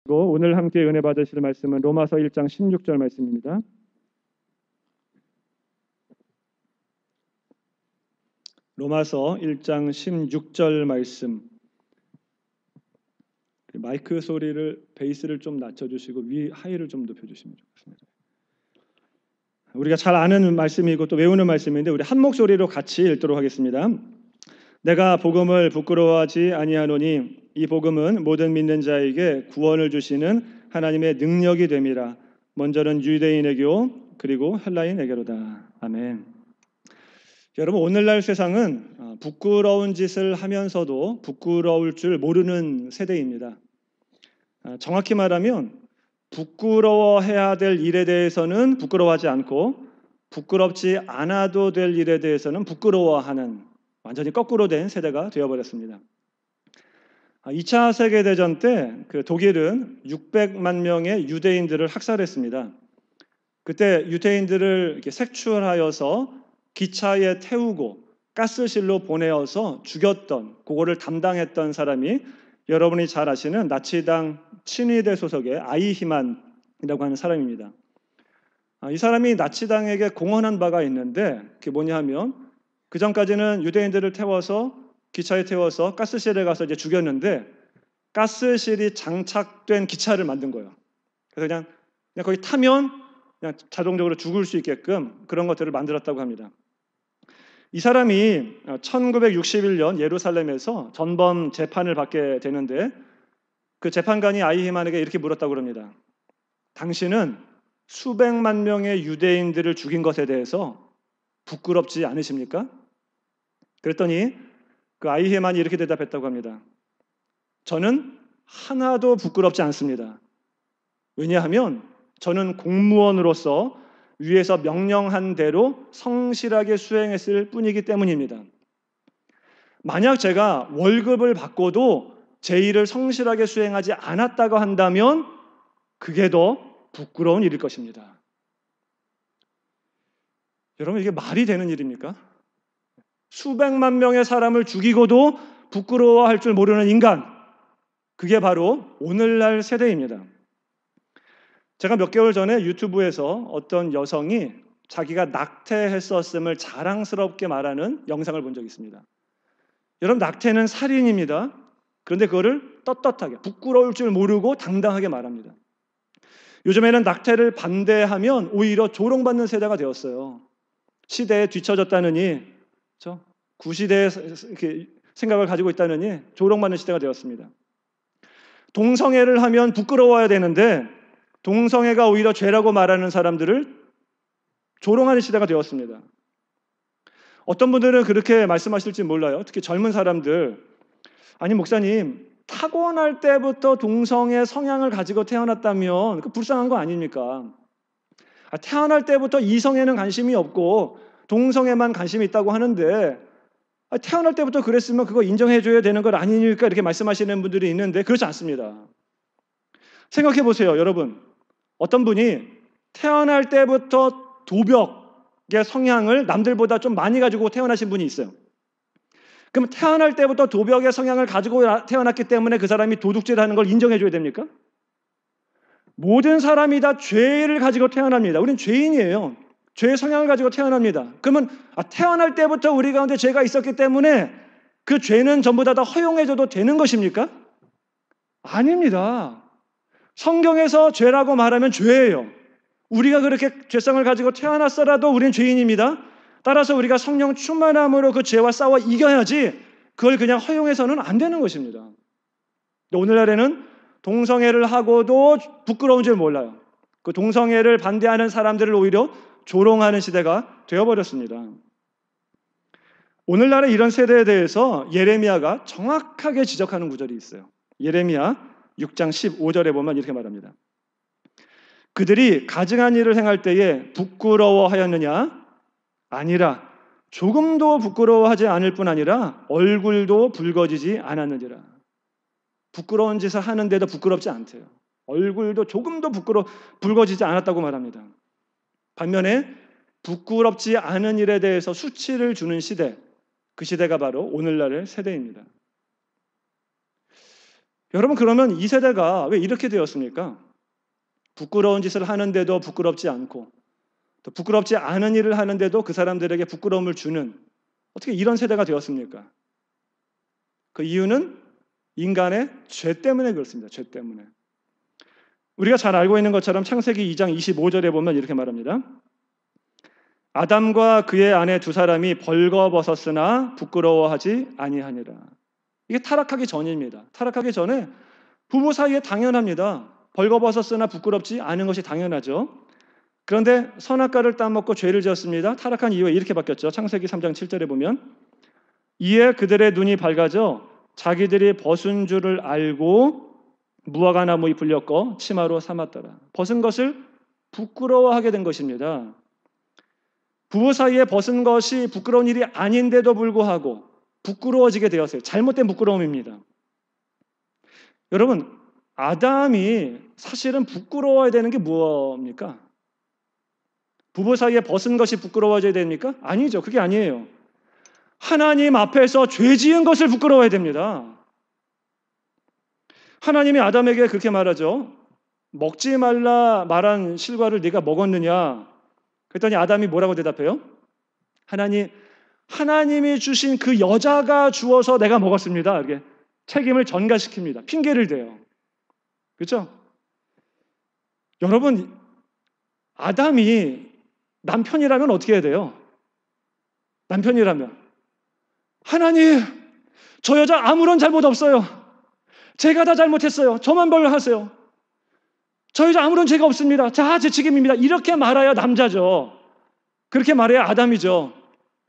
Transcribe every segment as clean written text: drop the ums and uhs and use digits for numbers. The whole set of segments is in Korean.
오늘 함께 은혜 받으실 말씀은 로마서 1장 16절 말씀입니다. 로마서 1장 16절 말씀. 마이크 소리를 베이스를 좀 낮춰주시고 하이를 좀 높여주시면 좋겠습니다. 우리가 잘 아는 말씀이고 또 외우는 말씀인데 우리 한 목소리로 같이 읽도록 하겠습니다. 내가 복음을 부끄러워하지 아니하노니 이 복음은 모든 믿는 자에게 구원을 주시는 하나님의 능력이 됨이라. 먼저는 유대인에게요 그리고 헬라인에게로다. 아멘. 여러분, 오늘날 세상은 부끄러운 짓을 하면서도 부끄러울 줄 모르는 세대입니다. 정확히 말하면 부끄러워해야 될 일에 대해서는 부끄러워하지 않고 부끄럽지 않아도 될 일에 대해서는 부끄러워하는 완전히 거꾸로 된 세대가 되어버렸습니다. 2차 세계대전 때 독일은 600만 명의 유대인들을 학살했습니다. 그때 유대인들을 이렇게 색출하여서 기차에 태우고 가스실로 보내어서 죽였던, 그거를 담당했던 사람이 여러분이 잘 아시는 나치당 친위대 소속의 아이히만이라고 하는 사람입니다. 이 사람이 나치당에게 공헌한 바가 있는데 그게 뭐냐 하면 그 전까지는 유대인들을 태워서 기차에 태워서 가스실에 가서 이제 죽였는데 가스실이 장착된 기차를 만든 거예요. 그래서 그냥 거기 타면 그냥 자동적으로 죽을 수 있게끔 그런 것들을 만들었다고 합니다. 이 사람이 1961년 예루살렘에서 전범 재판을 받게 되는데 그 재판관이 아이히만에게 이렇게 물었다고 합니다. 당신은 수백만 명의 유대인들을 죽인 것에 대해서 부끄럽지 않으십니까? 그랬더니 그 아이히만이 이렇게 대답했다고 합니다. 저는 하나도 부끄럽지 않습니다. 왜냐하면 저는 공무원으로서 위에서 명령한 대로 성실하게 수행했을 뿐이기 때문입니다. 만약 제가 월급을 받고도 제 일을 성실하게 수행하지 않았다고 한다면 그게 더 부끄러운 일일 것입니다. 여러분, 이게 말이 되는 일입니까? 수백만 명의 사람을 죽이고도 부끄러워할 줄 모르는 인간, 그게 바로 오늘날 세대입니다. 제가 몇 개월 전에 유튜브에서 어떤 여성이 자기가 낙태했었음을 자랑스럽게 말하는 영상을 본 적이 있습니다. 여러분, 낙태는 살인입니다. 그런데 그거를 떳떳하게 부끄러울 줄 모르고 당당하게 말합니다. 요즘에는 낙태를 반대하면 오히려 조롱받는 세대가 되었어요. 시대에 뒤처졌다느니, 구시대의 생각을 가지고 있다느니 조롱받는 시대가 되었습니다. 동성애를 하면 부끄러워야 되는데 동성애가 오히려 죄라고 말하는 사람들을 조롱하는 시대가 되었습니다. 어떤 분들은 그렇게 말씀하실지 몰라요. 특히 젊은 사람들. 아니, 목사님, 타고날 때부터 동성애 성향을 가지고 태어났다면 불쌍한 거 아닙니까? 태어날 때부터 이성애는 관심이 없고 동성애만 관심이 있다고 하는데 태어날 때부터 그랬으면 그거 인정해줘야 되는 것 아니니까 이렇게 말씀하시는 분들이 있는데 그렇지 않습니다. 생각해 보세요, 여러분. 어떤 분이 태어날 때부터 도벽의 성향을 남들보다 좀 많이 가지고 태어나신 분이 있어요. 그럼 태어날 때부터 도벽의 성향을 가지고 태어났기 때문에 그 사람이 도둑질하는 걸 인정해줘야 됩니까? 모든 사람이 다 죄를 가지고 태어납니다. 우리는 죄인이에요. 죄의 성향을 가지고 태어납니다. 그러면 태어날 때부터 우리 가운데 죄가 있었기 때문에 그 죄는 전부 다 허용해줘도 되는 것입니까? 아닙니다. 성경에서 죄라고 말하면 죄예요. 우리가 그렇게 죄성을 가지고 태어났어라도 우리는 죄인입니다. 따라서 우리가 성령 충만함으로 그 죄와 싸워 이겨야지 그걸 그냥 허용해서는 안 되는 것입니다. 오늘날에는 동성애를 하고도 부끄러운 줄 몰라요. 그 동성애를 반대하는 사람들을 오히려 조롱하는 시대가 되어버렸습니다. 오늘날의 이런 세대에 대해서 예레미야가 정확하게 지적하는 구절이 있어요. 예레미야 6장 15절에 보면 이렇게 말합니다. 그들이 가증한 일을 행할 때에 부끄러워하였느냐? 아니라 조금도 부끄러워하지 않을 뿐 아니라 얼굴도 붉어지지 않았느니라. 부끄러운 짓을 하는데도 부끄럽지 않대요. 얼굴도 조금도 붉어지지 않았다고 말합니다. 반면에 부끄럽지 않은 일에 대해서 수치를 주는 시대, 그 시대가 바로 오늘날의 세대입니다. 여러분, 그러면 이 세대가 왜 이렇게 되었습니까? 부끄러운 짓을 하는데도 부끄럽지 않고, 또 부끄럽지 않은 일을 하는데도 그 사람들에게 부끄러움을 주는, 어떻게 이런 세대가 되었습니까? 그 이유는 인간의 죄 때문에 그렇습니다. 죄 때문에. 우리가 잘 알고 있는 것처럼 창세기 2장 25절에 보면 이렇게 말합니다. 아담과 그의 아내 두 사람이 벌거벗었으나 부끄러워하지 아니하니라. 이게 타락하기 전입니다. 타락하기 전에 부부 사이에 당연합니다. 벌거벗었으나 부끄럽지 않은 것이 당연하죠. 그런데 선악과를 따먹고 죄를 지었습니다. 타락한 이후에 이렇게 바뀌었죠. 창세기 3장 7절에 보면 이에 그들의 눈이 밝아져 자기들이 벗은 줄을 알고 무화과 나무 잎을 엮어 치마로 삼았더라. 벗은 것을 부끄러워하게 된 것입니다. 부부 사이에 벗은 것이 부끄러운 일이 아닌데도 불구하고 부끄러워지게 되었어요. 잘못된 부끄러움입니다. 여러분, 아담이 사실은 부끄러워야 되는 게 무엇입니까? 부부 사이에 벗은 것이 부끄러워져야 됩니까? 아니죠. 그게 아니에요. 하나님 앞에서 죄 지은 것을 부끄러워야 됩니다. 하나님이 아담에게 그렇게 말하죠. 먹지 말라 말한 실과를 네가 먹었느냐? 그랬더니 아담이 뭐라고 대답해요? 하나님이 주신 그 여자가 주어서 내가 먹었습니다. 이렇게 책임을 전가시킵니다. 핑계를 대요. 그렇죠? 여러분, 아담이 남편이라면 어떻게 해야 돼요? 남편이라면 하나님, 저 여자 아무런 잘못 없어요. 제가 다 잘못했어요. 저만 벌하세요. 저 여자 아무런 죄가 없습니다. 자, 제 책임입니다. 이렇게 말해야 남자죠. 그렇게 말해야 아담이죠.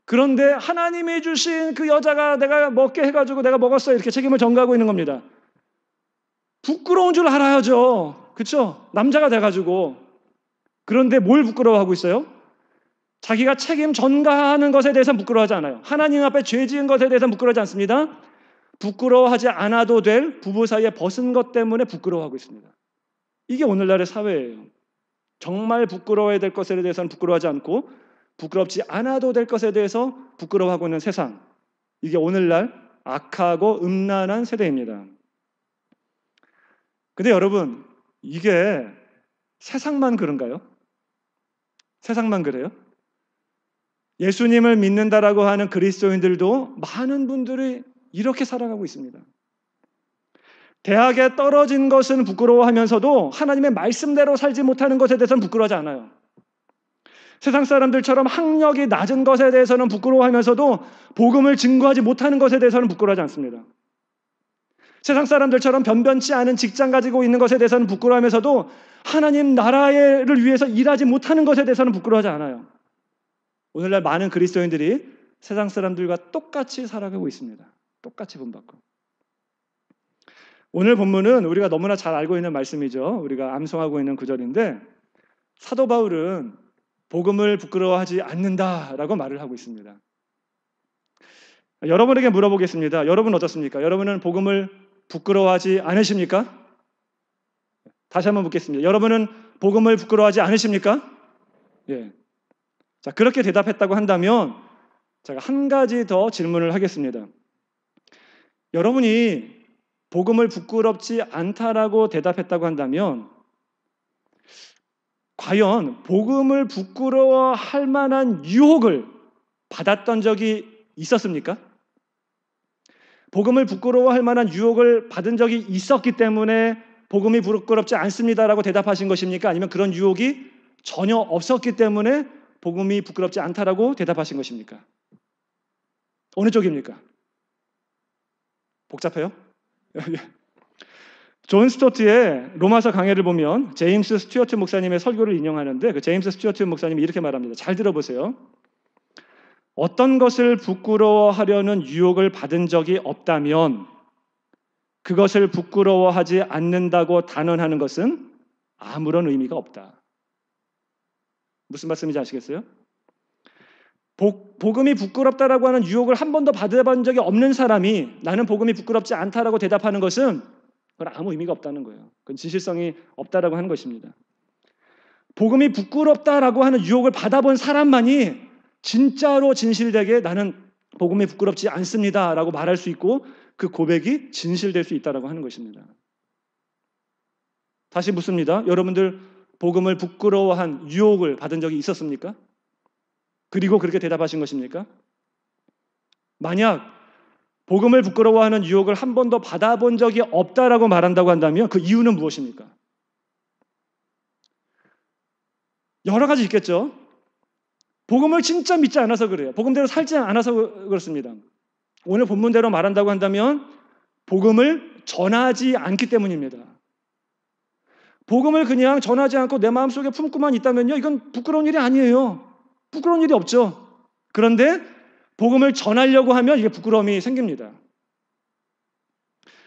그런데 하나님이 주신 그 여자가 내가 먹게 해가지고 내가 먹었어요. 이렇게 책임을 전가하고 있는 겁니다. 부끄러운 줄 알아야죠. 그렇죠? 남자가 돼가지고. 그런데 뭘 부끄러워하고 있어요? 자기가 책임 전가하는 것에 대해서는 부끄러워하지 않아요. 하나님 앞에 죄 지은 것에 대해서는 부끄러워하지 않습니다. 부끄러워하지 않아도 될 부부 사이에 벗은 것 때문에 부끄러워하고 있습니다. 이게 오늘날의 사회예요. 정말 부끄러워야 될 것에 대해서는 부끄러워하지 않고 부끄럽지 않아도 될 것에 대해서 부끄러워하고 있는 세상. 이게 오늘날 악하고 음란한 세대입니다. 근데 여러분, 이게 세상만 그런가요? 세상만 그래요? 예수님을 믿는다라고 하는 그리스도인들도 많은 분들이 이렇게 살아가고 있습니다. 대학에 떨어진 것은 부끄러워하면서도 하나님의 말씀대로 살지 못하는 것에 대해서는 부끄러워하지 않아요. 세상 사람들처럼 학력이 낮은 것에 대해서는 부끄러워하면서도 복음을 증거하지 못하는 것에 대해서는 부끄러워하지 않습니다. 세상 사람들처럼 변변치 않은 직장 가지고 있는 것에 대해서는 부끄러워하면서도 하나님 나라를 위해서 일하지 못하는 것에 대해서는 부끄러워하지 않아요. 오늘날 많은 그리스도인들이 세상 사람들과 똑같이 살아가고 있습니다. 똑같이 본받고. 오늘 본문은 우리가 너무나 잘 알고 있는 말씀이죠. 우리가 암송하고 있는 구절인데 사도 바울은 복음을 부끄러워하지 않는다라고 말을 하고 있습니다. 여러분에게 물어보겠습니다. 여러분 어떻습니까? 여러분은 복음을 부끄러워하지 않으십니까? 다시 한번 묻겠습니다. 여러분은 복음을 부끄러워하지 않으십니까? 예. 자, 그렇게 대답했다고 한다면 제가 한 가지 더 질문을 하겠습니다. 여러분이 복음을 부끄럽지 않다라고 대답했다고 한다면 과연 복음을 부끄러워할 만한 유혹을 받았던 적이 있었습니까? 복음을 부끄러워할 만한 유혹을 받은 적이 있었기 때문에 복음이 부끄럽지 않습니다라고 대답하신 것입니까? 아니면 그런 유혹이 전혀 없었기 때문에 복음이 부끄럽지 않다라고 대답하신 것입니까? 어느 쪽입니까? 복잡해요? 존 스토트의 로마서 강해를 보면 제임스 스튜어트 목사님의 설교를 인용하는데 그 제임스 스튜어트 목사님이 이렇게 말합니다. 잘 들어보세요. 어떤 것을 부끄러워하려는 유혹을 받은 적이 없다면 그것을 부끄러워하지 않는다고 단언하는 것은 아무런 의미가 없다. 무슨 말씀인지 아시겠어요? 복음이 부끄럽다라고 하는 유혹을 한 번도 받아본 적이 없는 사람이 나는 복음이 부끄럽지 않다라고 대답하는 것은 그건 아무 의미가 없다는 거예요. 그건 진실성이 없다라고 하는 것입니다. 복음이 부끄럽다라고 하는 유혹을 받아본 사람만이 진짜로 진실되게 나는 복음이 부끄럽지 않습니다라고 말할 수 있고 그 고백이 진실될 수 있다라고 하는 것입니다. 다시 묻습니다. 여러분들 복음을 부끄러워한 유혹을 받은 적이 있었습니까? 그리고 그렇게 대답하신 것입니까? 만약 복음을 부끄러워하는 유혹을 한 번도 받아본 적이 없다라고 말한다고 한다면 그 이유는 무엇입니까? 여러 가지 있겠죠. 복음을 진짜 믿지 않아서 그래요. 복음대로 살지 않아서 그렇습니다. 오늘 본문대로 말한다고 한다면 복음을 전하지 않기 때문입니다. 복음을 그냥 전하지 않고 내 마음속에 품고만 있다면요, 이건 부끄러운 일이 아니에요. 부끄러운 일이 없죠. 그런데 복음을 전하려고 하면 이게 부끄러움이 생깁니다.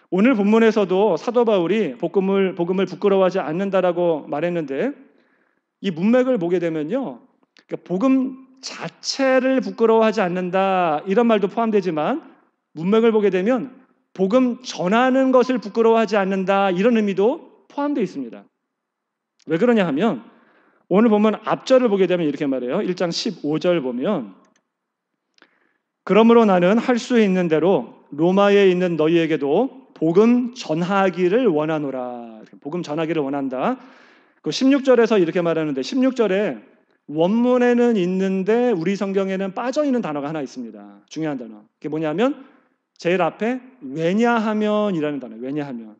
오늘 본문에서도 사도 바울이 복음을 부끄러워하지 않는다라고 말했는데 이 문맥을 보게 되면요, 그러니까 복음 자체를 부끄러워하지 않는다 이런 말도 포함되지만 문맥을 보게 되면 복음 전하는 것을 부끄러워하지 않는다 이런 의미도 포함되어 있습니다. 왜 그러냐 하면 오늘 보면 앞절을 보게 되면 이렇게 말해요. 1장 15절 보면 그러므로 나는 할 수 있는 대로 로마에 있는 너희에게도 복음 전하기를 원하노라. 복음 전하기를 원한다. 그 16절에서 이렇게 말하는데 16절에 원문에는 있는데 우리 성경에는 빠져있는 단어가 하나 있습니다. 중요한 단어. 그게 뭐냐면 제일 앞에 왜냐하면이라는 단어예요. 왜냐하면.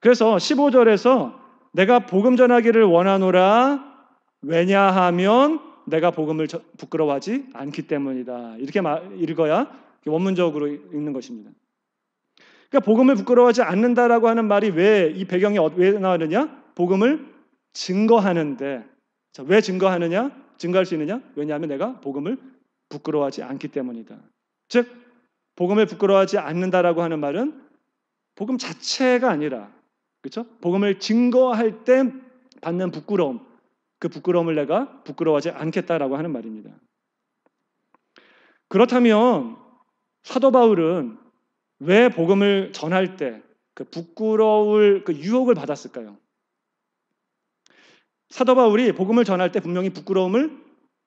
그래서 15절에서 내가 복음 전하기를 원하노라. 왜냐하면 내가 복음을 부끄러워하지 않기 때문이다. 이렇게 읽어야 원문적으로 읽는 것입니다. 그러니까 복음을 부끄러워하지 않는다라고 하는 말이 왜 이 배경에 왜 나오느냐? 복음을 증거하는데 왜 증거하느냐? 증거할 수 있느냐? 왜냐하면 내가 복음을 부끄러워하지 않기 때문이다. 즉 복음을 부끄러워하지 않는다라고 하는 말은 복음 자체가 아니라 그렇죠? 복음을 증거할 때 받는 부끄러움, 그 부끄러움을 내가 부끄러워하지 않겠다라고 하는 말입니다. 그렇다면 사도 바울은 왜 복음을 전할 때 그 부끄러울 그 유혹을 받았을까요? 사도 바울이 복음을 전할 때 분명히 부끄러움을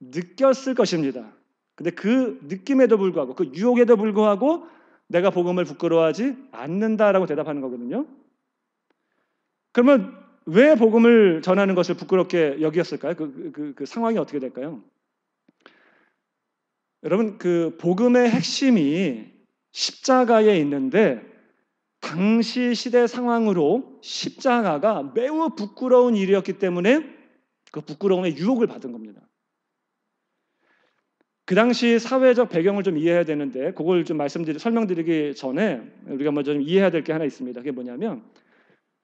느꼈을 것입니다. 근데 그 느낌에도 불구하고 그 유혹에도 불구하고 내가 복음을 부끄러워하지 않는다라고 대답하는 거거든요. 그러면 왜 복음을 전하는 것을 부끄럽게 여겼을까요? 그 상황이 어떻게 될까요? 여러분 그 복음의 핵심이 십자가에 있는데 당시 시대 상황으로 십자가가 매우 부끄러운 일이었기 때문에 그 부끄러움의 유혹을 받은 겁니다. 그 당시 사회적 배경을 좀 이해해야 되는데 그걸 좀 설명드리기 전에 우리가 먼저 좀 이해해야 될 게 하나 있습니다. 그게 뭐냐면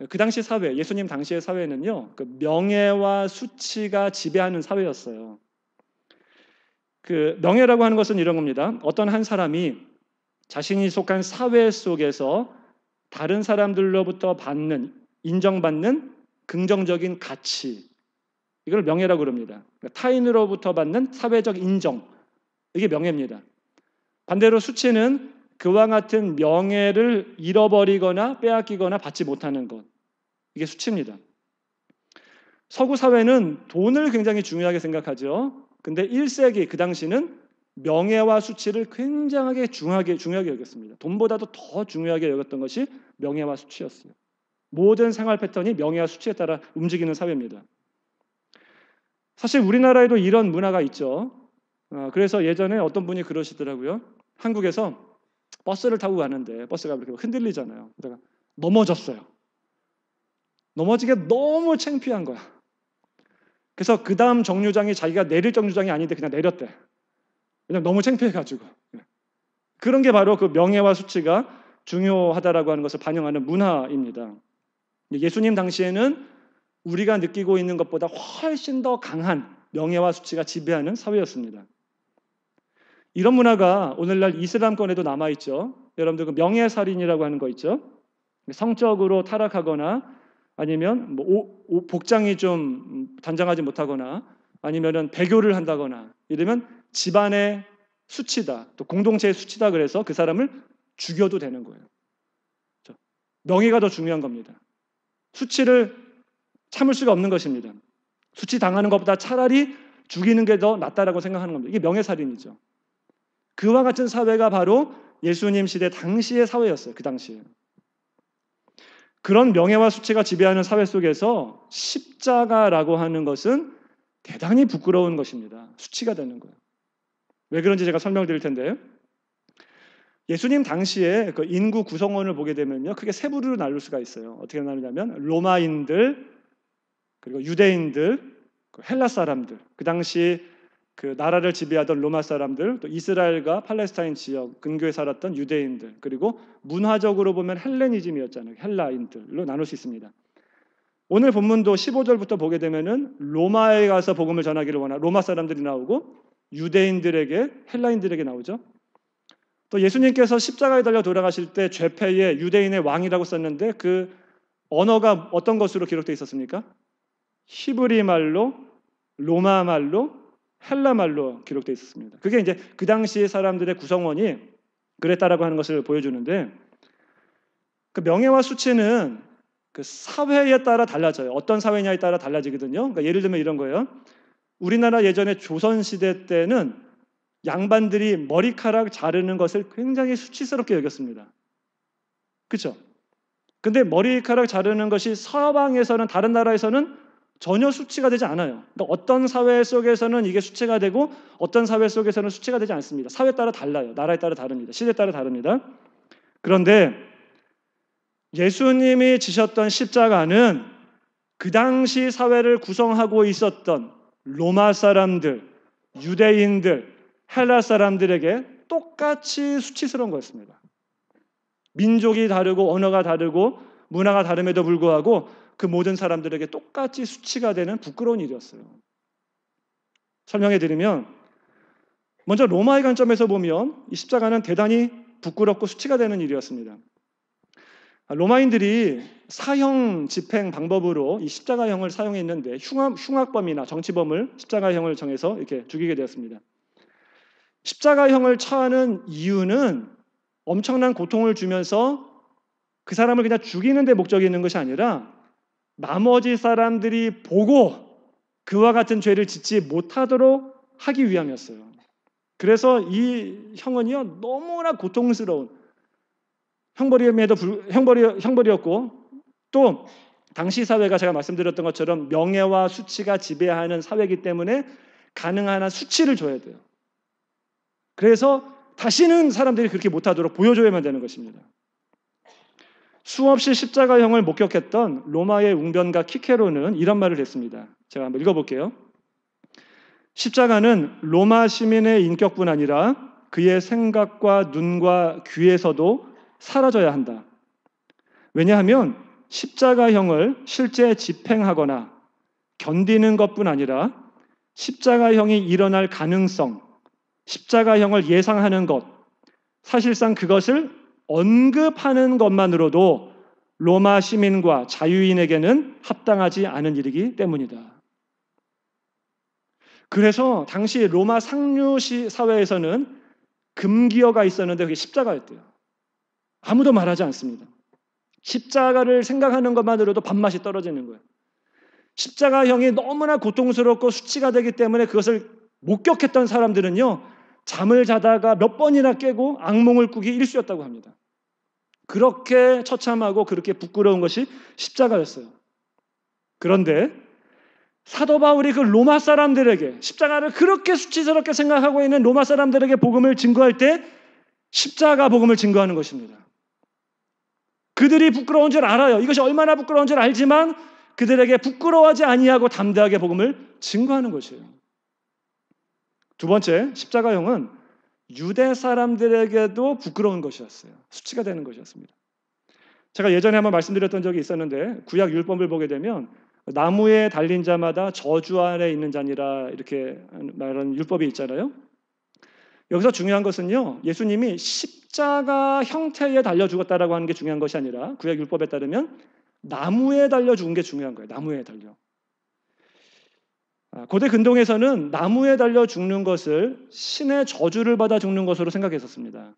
그 당시 사회, 예수님 당시의 사회는요, 그 명예와 수치가 지배하는 사회였어요. 그 명예라고 하는 것은 이런 겁니다. 어떤 한 사람이 자신이 속한 사회 속에서 다른 사람들로부터 인정받는 긍정적인 가치, 이걸 명예라고 그럽니다. 그러니까 타인으로부터 받는 사회적 인정, 이게 명예입니다. 반대로 수치는 그와 같은 명예를 잃어버리거나 빼앗기거나 받지 못하는 것, 이게 수치입니다. 서구 사회는 돈을 굉장히 중요하게 생각하죠. 근데 1세기 그 당시는 명예와 수치를 굉장히 중요하게 여겼습니다. 돈보다도 더 중요하게 여겼던 것이 명예와 수치였어요. 모든 생활 패턴이 명예와 수치에 따라 움직이는 사회입니다. 사실 우리나라에도 이런 문화가 있죠. 그래서 예전에 어떤 분이 그러시더라고요. 한국에서 버스를 타고 가는데 버스가 이렇게 흔들리잖아요. 그러다가 넘어졌어요. 넘어지게 너무 창피한 거야. 그래서 그 다음 정류장이 자기가 내릴 정류장이 아닌데 그냥 내렸대. 왜냐면 너무 창피해가지고. 그런 게 바로 그 명예와 수치가 중요하다라고 하는 것을 반영하는 문화입니다. 예수님 당시에는 우리가 느끼고 있는 것보다 훨씬 더 강한 명예와 수치가 지배하는 사회였습니다. 이런 문화가 오늘날 이슬람권에도 남아있죠. 여러분들 그 명예살인이라고 하는 거 있죠. 성적으로 타락하거나 아니면 복장이 좀 단정하지 못하거나 아니면은 배교를 한다거나 이러면 집안의 수치다, 또 공동체의 수치다 그래서 그 사람을 죽여도 되는 거예요. 명예가 더 중요한 겁니다. 수치를 참을 수가 없는 것입니다. 수치 당하는 것보다 차라리 죽이는 게 더 낫다라고 생각하는 겁니다. 이게 명예살인이죠. 그와 같은 사회가 바로 예수님 시대 당시의 사회였어요. 그 당시에. 그런 명예와 수치가 지배하는 사회 속에서 십자가라고 하는 것은 대단히 부끄러운 것입니다. 수치가 되는 거예요. 왜 그런지 제가 설명드릴 텐데, 예수님 당시에 그 인구 구성원을 보게 되면요, 크게 세 부류로 나눌 수가 있어요. 어떻게 나누냐면 로마인들, 그리고 유대인들, 헬라 사람들, 그 당시 그 나라를 지배하던 로마 사람들, 또 이스라엘과 팔레스타인 지역 근교에 살았던 유대인들, 그리고 문화적으로 보면 헬레니즘이었잖아요. 헬라인들로 나눌 수 있습니다. 오늘 본문도 15절부터 보게 되면은 로마에 가서 복음을 전하기를 원하는 로마 사람들이 나오고 유대인들에게, 헬라인들에게 나오죠. 또 예수님께서 십자가에 달려 돌아가실 때 죄패에 유대인의 왕이라고 썼는데 그 언어가 어떤 것으로 기록되어 있었습니까? 히브리 말로, 로마 말로, 헬라 말로 기록되어 있었습니다. 그게 이제 그 당시 사람들의 구성원이 그랬다라고 하는 것을 보여주는데, 그 명예와 수치는 그 사회에 따라 달라져요. 어떤 사회냐에 따라 달라지거든요. 그러니까 예를 들면 이런 거예요. 우리나라 예전에 조선시대 때는 양반들이 머리카락 자르는 것을 굉장히 수치스럽게 여겼습니다. 그렇죠? 근데 머리카락 자르는 것이 서방에서는, 다른 나라에서는 전혀 수치가 되지 않아요. 그러니까 어떤 사회 속에서는 이게 수치가 되고 어떤 사회 속에서는 수치가 되지 않습니다. 사회에 따라 달라요. 나라에 따라 다릅니다. 시대에 따라 다릅니다. 그런데 예수님이 지셨던 십자가는 그 당시 사회를 구성하고 있었던 로마 사람들, 유대인들, 헬라 사람들에게 똑같이 수치스러운 거였습니다. 민족이 다르고 언어가 다르고 문화가 다름에도 불구하고 그 모든 사람들에게 똑같이 수치가 되는 부끄러운 일이었어요. 설명해 드리면, 먼저 로마의 관점에서 보면 이 십자가는 대단히 부끄럽고 수치가 되는 일이었습니다. 로마인들이 사형 집행 방법으로 이 십자가형을 사용했는데 흉악범이나 정치범을 십자가형을 정해서 이렇게 죽이게 되었습니다. 십자가형을 처하는 이유는 엄청난 고통을 주면서 그 사람을 그냥 죽이는 데 목적이 있는 것이 아니라 나머지 사람들이 보고 그와 같은 죄를 짓지 못하도록 하기 위함이었어요. 그래서 이 형은요, 너무나 고통스러운 형벌이었고, 또 당시 사회가 제가 말씀드렸던 것처럼 명예와 수치가 지배하는 사회이기 때문에 가능한 한 수치를 줘야 돼요. 그래서 다시는 사람들이 그렇게 못하도록 보여줘야만 되는 것입니다. 수없이 십자가형을 목격했던 로마의 웅변가 키케로는 이런 말을 했습니다. 제가 한번 읽어볼게요. 십자가는 로마 시민의 인격뿐 아니라 그의 생각과 눈과 귀에서도 사라져야 한다. 왜냐하면 십자가형을 실제 집행하거나 견디는 것뿐 아니라 십자가형이 일어날 가능성, 십자가형을 예상하는 것, 사실상 그것을 언급하는 것만으로도 로마 시민과 자유인에게는 합당하지 않은 일이기 때문이다. 그래서 당시 로마 상류시 사회에서는 금기어가 있었는데 그게 십자가였대요. 아무도 말하지 않습니다. 십자가를 생각하는 것만으로도 밥맛이 떨어지는 거예요. 십자가형이 너무나 고통스럽고 수치가 되기 때문에 그것을 목격했던 사람들은요, 잠을 자다가 몇 번이나 깨고 악몽을 꾸기 일쑤였다고 합니다. 그렇게 처참하고 그렇게 부끄러운 것이 십자가였어요. 그런데 사도 바울이 그 로마 사람들에게, 십자가를 그렇게 수치스럽게 생각하고 있는 로마 사람들에게 복음을 증거할 때 십자가 복음을 증거하는 것입니다. 그들이 부끄러운 줄 알아요. 이것이 얼마나 부끄러운 줄 알지만 그들에게 부끄러워하지 아니하고 담대하게 복음을 증거하는 것이에요. 두 번째, 십자가형은 유대 사람들에게도 부끄러운 것이었어요. 수치가 되는 것이었습니다. 제가 예전에 한번 말씀드렸던 적이 있었는데, 구약 율법을 보게 되면 나무에 달린 자마다 저주 아래 있는 자니라 이렇게 말하는 율법이 있잖아요. 여기서 중요한 것은요, 예수님이 십자가 형태에 달려 죽었다라고 하는 게 중요한 것이 아니라 구약 율법에 따르면 나무에 달려 죽은 게 중요한 거예요. 나무에 달려. 고대 근동에서는 나무에 달려 죽는 것을 신의 저주를 받아 죽는 것으로 생각했었습니다.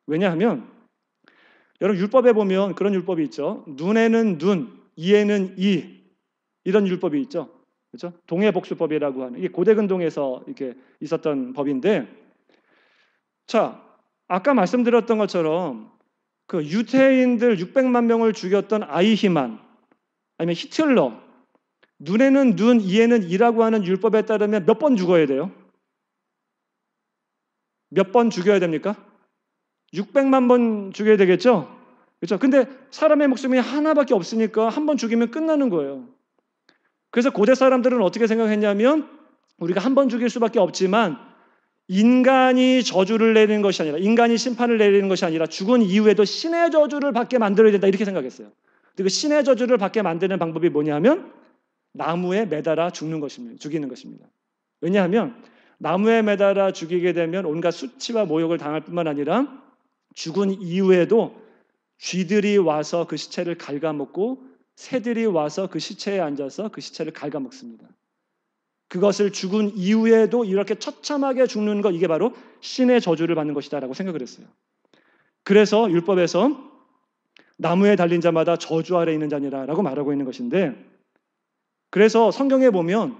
왜냐하면 여러분 율법에 보면 그런 율법이 있죠. 눈에는 눈, 이에는 이, 이런 율법이 있죠. 그렇죠? 동해복수법이라고 하는, 이게 고대 근동에서 이렇게 있었던 법인데, 자, 아까 말씀드렸던 것처럼 그 유태인들 600만 명을 죽였던 아이히만 아니면 히틀러, 눈에는 눈, 이에는 이라고 하는 율법에 따르면 몇 번 죽어야 돼요? 몇 번 죽여야 됩니까? 600만 번 죽여야 되겠죠? 그렇죠? 근데 사람의 목숨이 하나밖에 없으니까 한 번 죽이면 끝나는 거예요. 그래서 고대 사람들은 어떻게 생각했냐면 우리가 한 번 죽일 수밖에 없지만 인간이 저주를 내리는 것이 아니라 인간이 심판을 내리는 것이 아니라 죽은 이후에도 신의 저주를 받게 만들어야 된다 이렇게 생각했어요. 그리고 신의 저주를 받게 만드는 방법이 뭐냐면 나무에 매달아 죽는 것입니다. 죽이는 것입니다. 왜냐하면 나무에 매달아 죽이게 되면 온갖 수치와 모욕을 당할 뿐만 아니라 죽은 이후에도 쥐들이 와서 그 시체를 갉아먹고 새들이 와서 그 시체에 앉아서 그 시체를 갉아먹습니다. 그것을 죽은 이후에도 이렇게 처참하게 죽는 것 이게 바로 신의 저주를 받는 것이다라고 생각을 했어요. 그래서 율법에서 나무에 달린 자마다 저주 아래 있는 자니라라고 말하고 있는 것인데 그래서 성경에 보면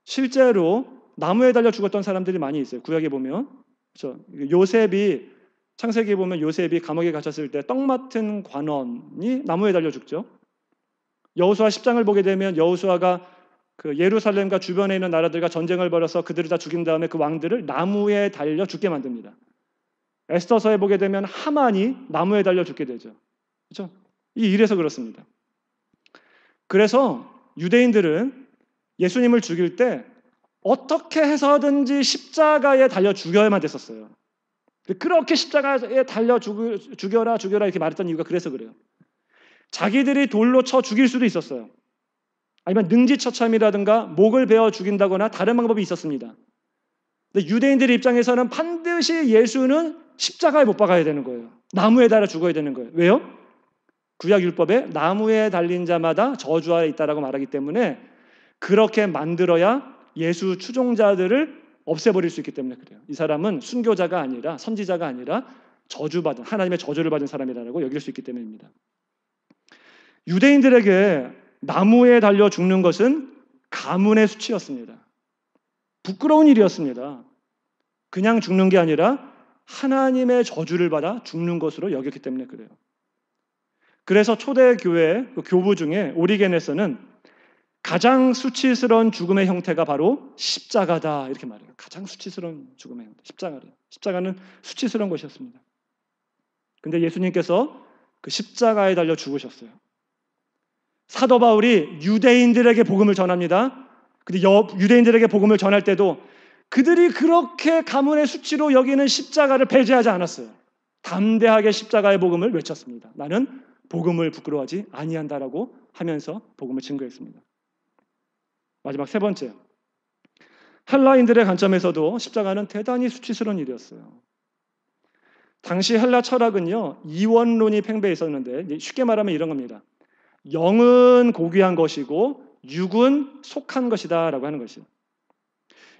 실제로 나무에 달려 죽었던 사람들이 많이 있어요. 구약에 보면 그렇죠? 요셉이 창세기에 보면 요셉이 감옥에 갇혔을 때 떡 맡은 관원이 나무에 달려 죽죠. 여호수아 10장을 보게 되면 여호수아가 그 예루살렘과 주변에 있는 나라들과 전쟁을 벌여서 그들을 다 죽인 다음에 그 왕들을 나무에 달려 죽게 만듭니다. 에스더서에 보게 되면 하만이 나무에 달려 죽게 되죠. 그렇죠? 이 일에서 그렇습니다. 그래서 유대인들은 예수님을 죽일 때 어떻게 해서든지 십자가에 달려 죽여야만 됐었어요. 그렇게 십자가에 달려 죽여라 이렇게 말했던 이유가 그래서 그래요. 자기들이 돌로 쳐 죽일 수도 있었어요. 아니면 능지처참이라든가 목을 베어 죽인다거나 다른 방법이 있었습니다. 근데 유대인들의 입장에서는 반드시 예수는 십자가에 못 박아야 되는 거예요. 나무에 달아 죽어야 되는 거예요. 왜요? 구약율법에 나무에 달린 자마다 저주 아래 있다라고 말하기 때문에 그렇게 만들어야 예수 추종자들을 없애버릴 수 있기 때문에 그래요. 이 사람은 순교자가 아니라 선지자가 아니라 저주받은 하나님의 저주를 받은 사람이라고 여길 수 있기 때문입니다. 유대인들에게 나무에 달려 죽는 것은 가문의 수치였습니다. 부끄러운 일이었습니다. 그냥 죽는 게 아니라 하나님의 저주를 받아 죽는 것으로 여겼기 때문에 그래요. 그래서 초대 교회 교부 중에 오리게네스는 가장 수치스러운 죽음의 형태가 바로 십자가다 이렇게 말해요. 가장 수치스러운 죽음의 형태, 십자가래요. 십자가는 수치스러운 것이었습니다. 근데 예수님께서 그 십자가에 달려 죽으셨어요. 사도 바울이 유대인들에게 복음을 전합니다. 근데 유대인들에게 복음을 전할 때도 그들이 그렇게 가문의 수치로 여기는 십자가를 배제하지 않았어요. 담대하게 십자가의 복음을 외쳤습니다. 나는 복음을 부끄러워하지 아니한다라고 하면서 복음을 증거했습니다. 마지막 세 번째, 헬라인들의 관점에서도 십자가는 대단히 수치스러운 일이었어요. 당시 헬라 철학은요 이원론이 팽배해 있었는데 쉽게 말하면 이런 겁니다. 영은 고귀한 것이고 육은 속한 것이다 라고 하는 것이죠.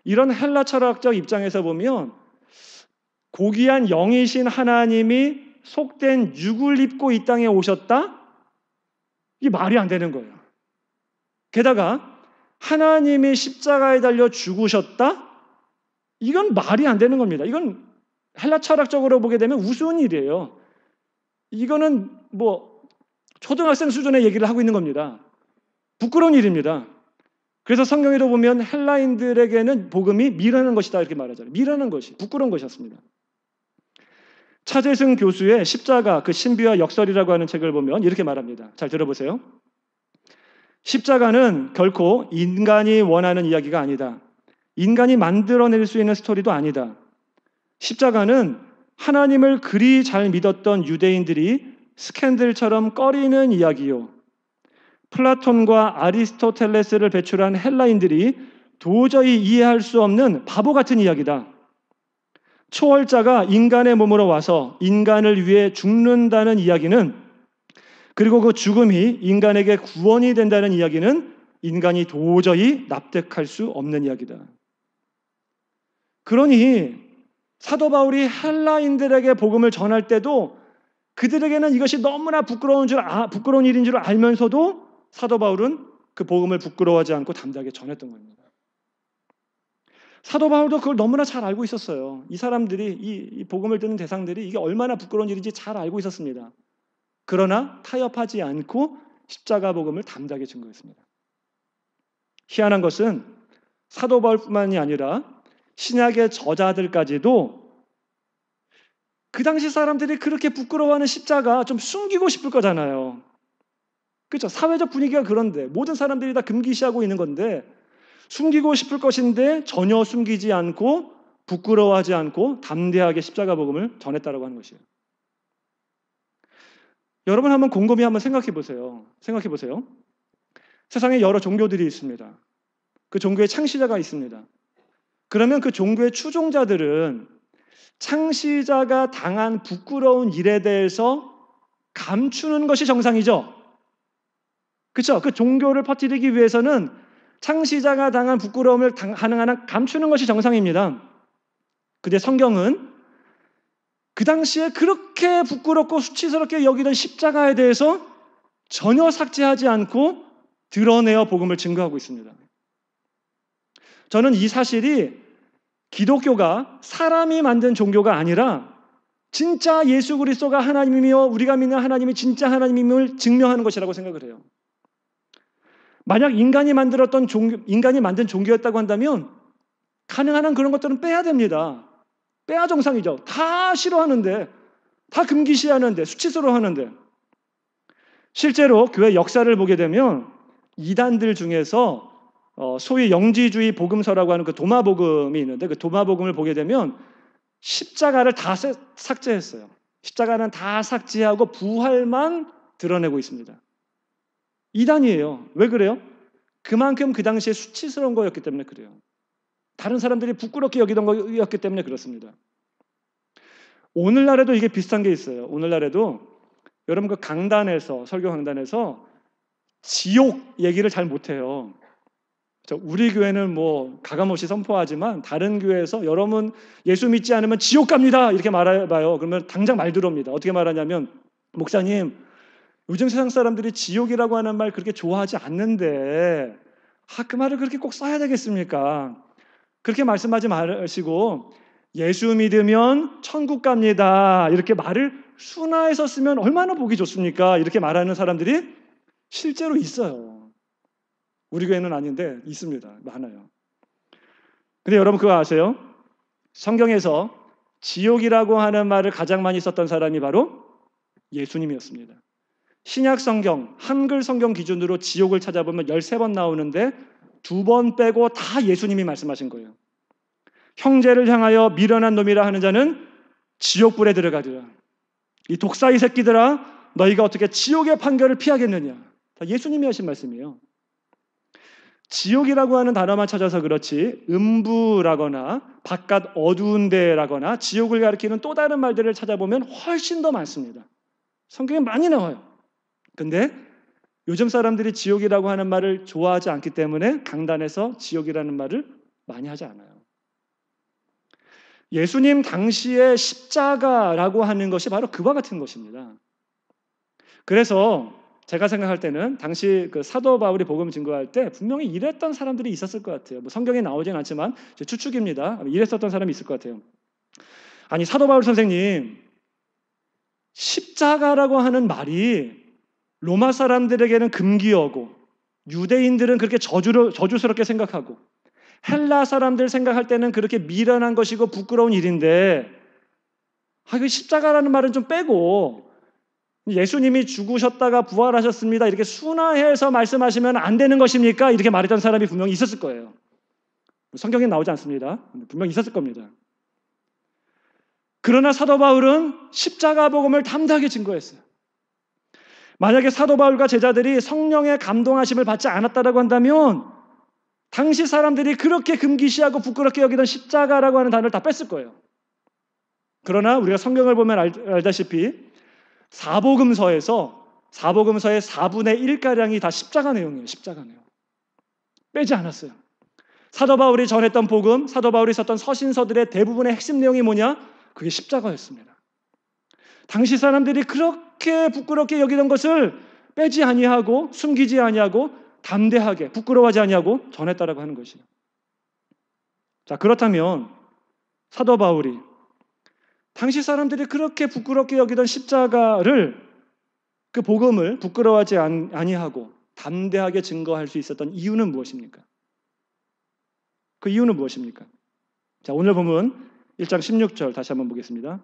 이런 헬라 철학적 입장에서 보면 고귀한 영이신 하나님이 속된 육을 입고 이 땅에 오셨다? 이게 말이 안 되는 거예요. 게다가 하나님이 십자가에 달려 죽으셨다? 이건 말이 안 되는 겁니다. 이건 헬라 철학적으로 보게 되면 우스운 일이에요. 이거는 초등학생 수준의 얘기를 하고 있는 겁니다. 부끄러운 일입니다. 그래서 성경에도 보면 헬라인들에게는 복음이 미련한 것이다 이렇게 말하잖아요. 미련한 것이, 부끄러운 것이었습니다. 차재승 교수의 십자가, 그 신비와 역설이라고 하는 책을 보면 이렇게 말합니다. 잘 들어보세요. 십자가는 결코 인간이 원하는 이야기가 아니다. 인간이 만들어낼 수 있는 스토리도 아니다. 십자가는 하나님을 그리 잘 믿었던 유대인들이 스캔들처럼 꺼리는 이야기요. 플라톤과 아리스토텔레스를 배출한 헬라인들이 도저히 이해할 수 없는 바보 같은 이야기다. 초월자가 인간의 몸으로 와서 인간을 위해 죽는다는 이야기는 그리고 그 죽음이 인간에게 구원이 된다는 이야기는 인간이 도저히 납득할 수 없는 이야기다. 그러니 사도 바울이 헬라인들에게 복음을 전할 때도 그들에게는 이것이 너무나 부끄러운 일인 줄 알면서도 사도 바울은 그 복음을 부끄러워하지 않고 담대하게 전했던 겁니다. 사도 바울도 그걸 너무나 잘 알고 있었어요. 이 사람들이 이 복음을 듣는 대상들이 이게 얼마나 부끄러운 일인지 잘 알고 있었습니다. 그러나 타협하지 않고 십자가 복음을 담대하게 증거했습니다. 희한한 것은 사도 바울뿐만이 아니라 신약의 저자들까지도 그 당시 사람들이 그렇게 부끄러워하는 십자가 좀 숨기고 싶을 거잖아요. 그렇죠? 사회적 분위기가 그런데 모든 사람들이 다 금기시하고 있는 건데 숨기고 싶을 것인데 전혀 숨기지 않고 부끄러워하지 않고 담대하게 십자가 복음을 전했다라고 하는 것이에요. 여러분 한번 곰곰이 한번 생각해 보세요. 생각해 보세요. 세상에 여러 종교들이 있습니다. 그 종교의 창시자가 있습니다. 그러면 그 종교의 추종자들은 창시자가 당한 부끄러운 일에 대해서 감추는 것이 정상이죠. 그렇죠? 그 종교를 퍼뜨리기 위해서는 창시자가 당한 부끄러움을 가능한 한 감추는 것이 정상입니다. 근데 성경은 그 당시에 그렇게 부끄럽고 수치스럽게 여기던 십자가에 대해서 전혀 삭제하지 않고 드러내어 복음을 증거하고 있습니다. 저는 이 사실이 기독교가 사람이 만든 종교가 아니라 진짜 예수 그리스도가 하나님이며 우리가 믿는 하나님이 진짜 하나님임을 증명하는 것이라고 생각을 해요. 만약 인간이 만든 종교였다고 한다면 가능한 한 그런 것들은 빼야 됩니다. 빼야 정상이죠. 다 싫어하는데, 다 금기시하는데, 수치스러워하는데. 실제로 교회 역사를 보게 되면 이단들 중에서 소위 영지주의 복음서라고 하는 그 도마복음이 있는데 그 도마복음을 보게 되면 십자가를 다 삭제했어요. 십자가는 다 삭제하고 부활만 드러내고 있습니다. 이단이에요. 왜 그래요? 그만큼 그 당시에 수치스러운 거였기 때문에 그래요. 다른 사람들이 부끄럽게 여기던 거였기 때문에 그렇습니다. 오늘날에도 이게 비슷한 게 있어요. 오늘날에도 여러분 그 강단에서 설교 강단에서 지옥 얘기를 잘 못해요. 우리 교회는 뭐 가감없이 선포하지만 다른 교회에서 여러분 예수 믿지 않으면 지옥 갑니다 이렇게 말해봐요. 그러면 당장 말 들어옵니다. 어떻게 말하냐면 목사님 요즘 세상 사람들이 지옥이라고 하는 말 그렇게 좋아하지 않는데 그 말을 그렇게 꼭 써야 되겠습니까? 그렇게 말씀하지 마시고 예수 믿으면 천국 갑니다 이렇게 말을 순화해서 쓰면 얼마나 보기 좋습니까? 이렇게 말하는 사람들이 실제로 있어요. 우리 교회는 아닌데 있습니다. 많아요. 근데 여러분 그거 아세요? 성경에서 지옥이라고 하는 말을 가장 많이 썼던 사람이 바로 예수님이었습니다. 신약 성경, 한글 성경 기준으로 지옥을 찾아보면 13번 나오는데 2번 빼고 다 예수님이 말씀하신 거예요. 형제를 향하여 미련한 놈이라 하는 자는 지옥불에 들어가리라. 이 독사의 새끼들아 너희가 어떻게 지옥의 판결을 피하겠느냐. 다 예수님이 하신 말씀이에요. 지옥이라고 하는 단어만 찾아서 그렇지 음부라거나 바깥 어두운 데라거나 지옥을 가리키는 또 다른 말들을 찾아보면 훨씬 더 많습니다. 성경에 많이 나와요. 근데 요즘 사람들이 지옥이라고 하는 말을 좋아하지 않기 때문에 강단에서 지옥이라는 말을 많이 하지 않아요. 예수님 당시의 십자가라고 하는 것이 바로 그와 같은 것입니다. 그래서 제가 생각할 때는 당시 그 사도 바울이 복음을 증거할 때 분명히 이랬던 사람들이 있었을 것 같아요. 뭐 성경에 나오진 않지만 제 추측입니다. 이랬었던 사람이 있을 것 같아요. 아니 사도 바울 선생님 십자가라고 하는 말이 로마 사람들에게는 금기어고 유대인들은 그렇게 저주스럽게 생각하고 헬라 사람들 생각할 때는 그렇게 미련한 것이고 부끄러운 일인데 그 십자가라는 말은 좀 빼고 예수님이 죽으셨다가 부활하셨습니다. 이렇게 순화해서 말씀하시면 안 되는 것입니까? 이렇게 말했던 사람이 분명히 있었을 거예요. 성경에 나오지 않습니다. 분명히 있었을 겁니다. 그러나 사도 바울은 십자가 복음을 담대하게 증거했어요. 만약에 사도 바울과 제자들이 성령의 감동하심을 받지 않았다고 한다면 당시 사람들이 그렇게 금기시하고 부끄럽게 여기던 십자가라고 하는 단어를 다 뺐을 거예요. 그러나 우리가 성경을 보면 알다시피 사복음서의 4분의 1가량이 다 십자가 내용이에요. 십자가 내용. 빼지 않았어요. 사도 바울이 전했던 복음, 사도 바울이 썼던 서신서들의 대부분의 핵심 내용이 뭐냐? 그게 십자가였습니다. 당시 사람들이 그렇게 부끄럽게 여기던 것을 빼지 아니하고 숨기지 아니하고 담대하게 부끄러워하지 아니하고 전했다라고 하는 것이에요. 자, 그렇다면 사도 바울이 당시 사람들이 그렇게 부끄럽게 여기던 십자가를, 그 복음을 부끄러워하지 아니하고 담대하게 증거할 수 있었던 이유는 무엇입니까? 그 이유는 무엇입니까? 자, 오늘 본문 1장 16절 다시 한번 보겠습니다.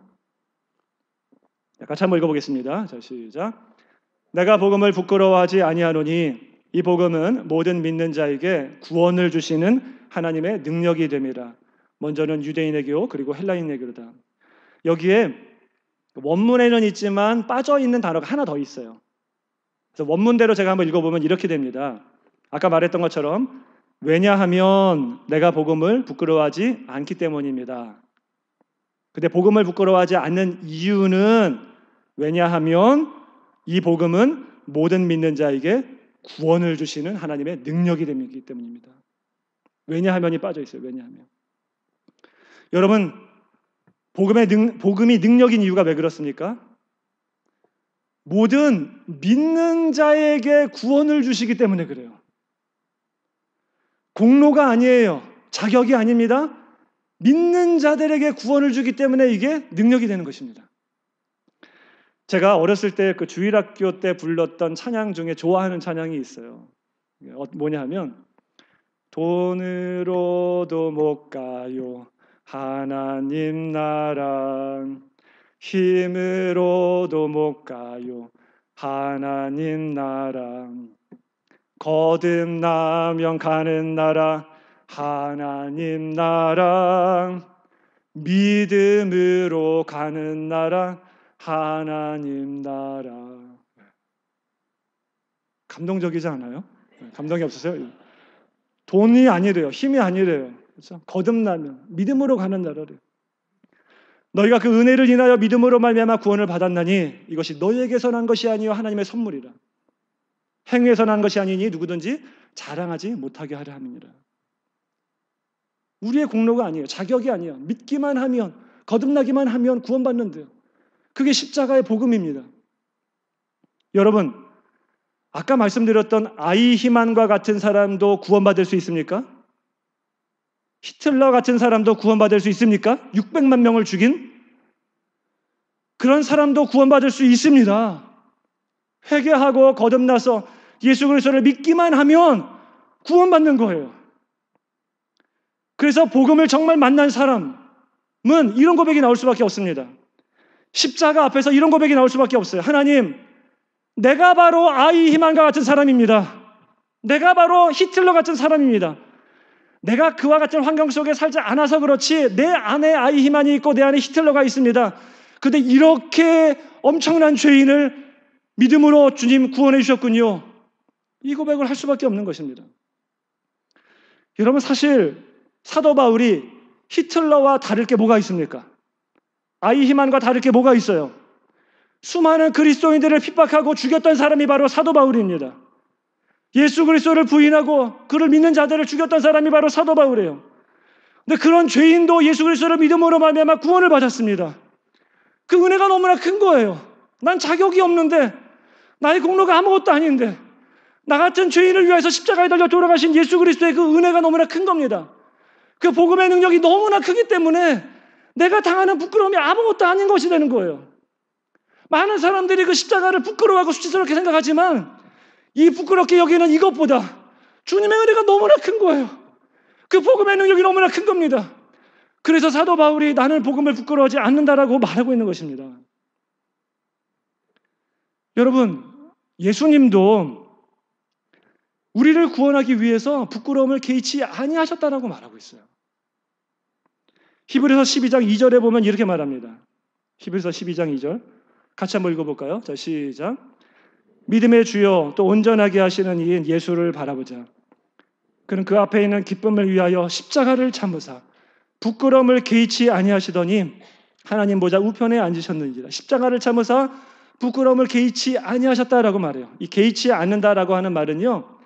같이 한번 읽어보겠습니다. 자, 시작. 내가 복음을 부끄러워하지 아니하노니 이 복음은 모든 믿는 자에게 구원을 주시는 하나님의 능력이 됨이라. 먼저는 유대인에게요, 그리고 헬라인에게로다. 여기에 원문에는 있지만 빠져있는 단어가 하나 더 있어요. 그래서 원문대로 제가 한번 읽어보면 이렇게 됩니다. 아까 말했던 것처럼 왜냐하면 내가 복음을 부끄러워하지 않기 때문입니다. 근데 복음을 부끄러워하지 않는 이유는 왜냐하면 이 복음은 모든 믿는 자에게 구원을 주시는 하나님의 능력이 되기 때문입니다. 왜냐하면이 빠져 있어요. 왜냐하면. 여러분, 복음이 능력인 이유가 왜 그렇습니까? 모든 믿는 자에게 구원을 주시기 때문에 그래요. 공로가 아니에요. 자격이 아닙니다. 믿는 자들에게 구원을 주기 때문에 이게 능력이 되는 것입니다. 제가 어렸을 때 그 주일학교 때 불렀던 찬양 중에 좋아하는 찬양이 있어요. 뭐냐 하면 돈으로도 못 가요 하나님 나라, 힘으로도 못 가요 하나님 나라, 거듭나면 가는 나라 하나님 나라, 믿음으로 가는 나라 하나님 나라. 감동적이지 않아요? 감동이 없으세요? 돈이 아니래요. 힘이 아니래요. 그렇죠? 거듭나면 믿음으로 가는 나라래요. 너희가 그 은혜를 인하여 믿음으로 말미암아 구원을 받았나니 이것이 너희에게서 난 것이 아니요 하나님의 선물이라. 행위에서 난 것이 아니니 누구든지 자랑하지 못하게 하려 함이니라. 우리의 공로가 아니에요. 자격이 아니에요. 믿기만 하면, 거듭나기만 하면 구원받는데요. 그게 십자가의 복음입니다. 여러분, 아까 말씀드렸던 아이히만과 같은 사람도 구원받을 수 있습니까? 히틀러 같은 사람도 구원받을 수 있습니까? 600만 명을 죽인 그런 사람도 구원받을 수 있습니다. 회개하고 거듭나서 예수 그리스도를 믿기만 하면 구원받는 거예요. 그래서 복음을 정말 만난 사람은 이런 고백이 나올 수밖에 없습니다. 십자가 앞에서 이런 고백이 나올 수밖에 없어요. 하나님, 내가 바로 아이히만과 같은 사람입니다. 내가 바로 히틀러 같은 사람입니다. 내가 그와 같은 환경 속에 살지 않아서 그렇지 내 안에 아이히만이 있고 내 안에 히틀러가 있습니다. 그런데 이렇게 엄청난 죄인을 믿음으로 주님 구원해 주셨군요. 이 고백을 할 수밖에 없는 것입니다. 여러분, 사실 사도 바울이 히틀러와 다를 게 뭐가 있습니까? 아이히만과 다를 게 뭐가 있어요? 수많은 그리스도인들을 핍박하고 죽였던 사람이 바로 사도 바울입니다. 예수 그리스도를 부인하고 그를 믿는 자들을 죽였던 사람이 바로 사도 바울이에요. 근데 그런 죄인도 예수 그리스도를 믿음으로 말미암아 구원을 받았습니다. 그 은혜가 너무나 큰 거예요. 난 자격이 없는데, 나의 공로가 아무것도 아닌데 나 같은 죄인을 위해서 십자가에 달려 돌아가신 예수 그리스도의 그 은혜가 너무나 큰 겁니다. 그 복음의 능력이 너무나 크기 때문에 내가 당하는 부끄러움이 아무것도 아닌 것이 되는 거예요. 많은 사람들이 그 십자가를 부끄러워하고 수치스럽게 생각하지만 이 부끄럽게 여기는 이것보다 주님의 은혜가 너무나 큰 거예요. 그 복음의 능력이 너무나 큰 겁니다. 그래서 사도 바울이 나는 복음을 부끄러워하지 않는다라고 말하고 있는 것입니다. 여러분, 예수님도 우리를 구원하기 위해서 부끄러움을 개의치 아니하셨다라고 말하고 있어요. 히브리서 12장 2절에 보면 이렇게 말합니다. 히브리서 12장 2절 같이 한번 읽어볼까요? 자, 시작. 믿음의 주여 또 온전하게 하시는 이인 예수를 바라보자. 그는 그 앞에 있는 기쁨을 위하여 십자가를 참으사 부끄러움을 개의치 아니하시더니 하나님 보좌 우편에 앉으셨는지라. 십자가를 참으사 부끄러움을 개의치 아니하셨다라고 말해요. 이 개의치 않는다라고 하는 말은요,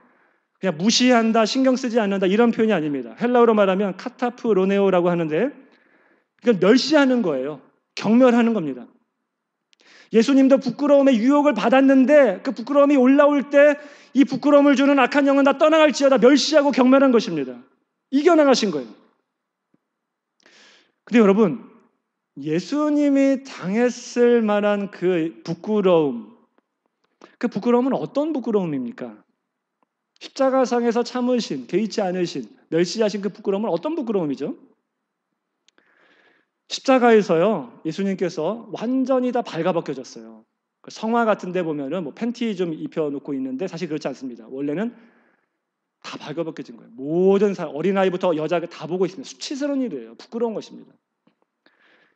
그냥 무시한다, 신경 쓰지 않는다 이런 표현이 아닙니다. 헬라어로 말하면 카타프로네오라고 하는데 이건 멸시하는 거예요. 경멸하는 겁니다. 예수님도 부끄러움의 유혹을 받았는데 그 부끄러움이 올라올 때 이 부끄러움을 주는 악한 영은 다 떠나갈지어다 멸시하고 경멸한 것입니다. 이겨나가신 거예요. 근데 여러분, 예수님이 당했을 만한 그 부끄러움, 그 부끄러움은 어떤 부끄러움입니까? 십자가상에서 참으신, 개의치 않으신, 멸시하신 그 부끄러움은 어떤 부끄러움이죠? 십자가에서요, 예수님께서 완전히 다 발가벗겨졌어요. 성화 같은 데 보면은 뭐 팬티 좀 입혀놓고 있는데 사실 그렇지 않습니다. 원래는 다 발가벗겨진 거예요. 모든 사람, 어린아이부터 여자가 다 보고 있습니다. 수치스러운 일이에요. 부끄러운 것입니다.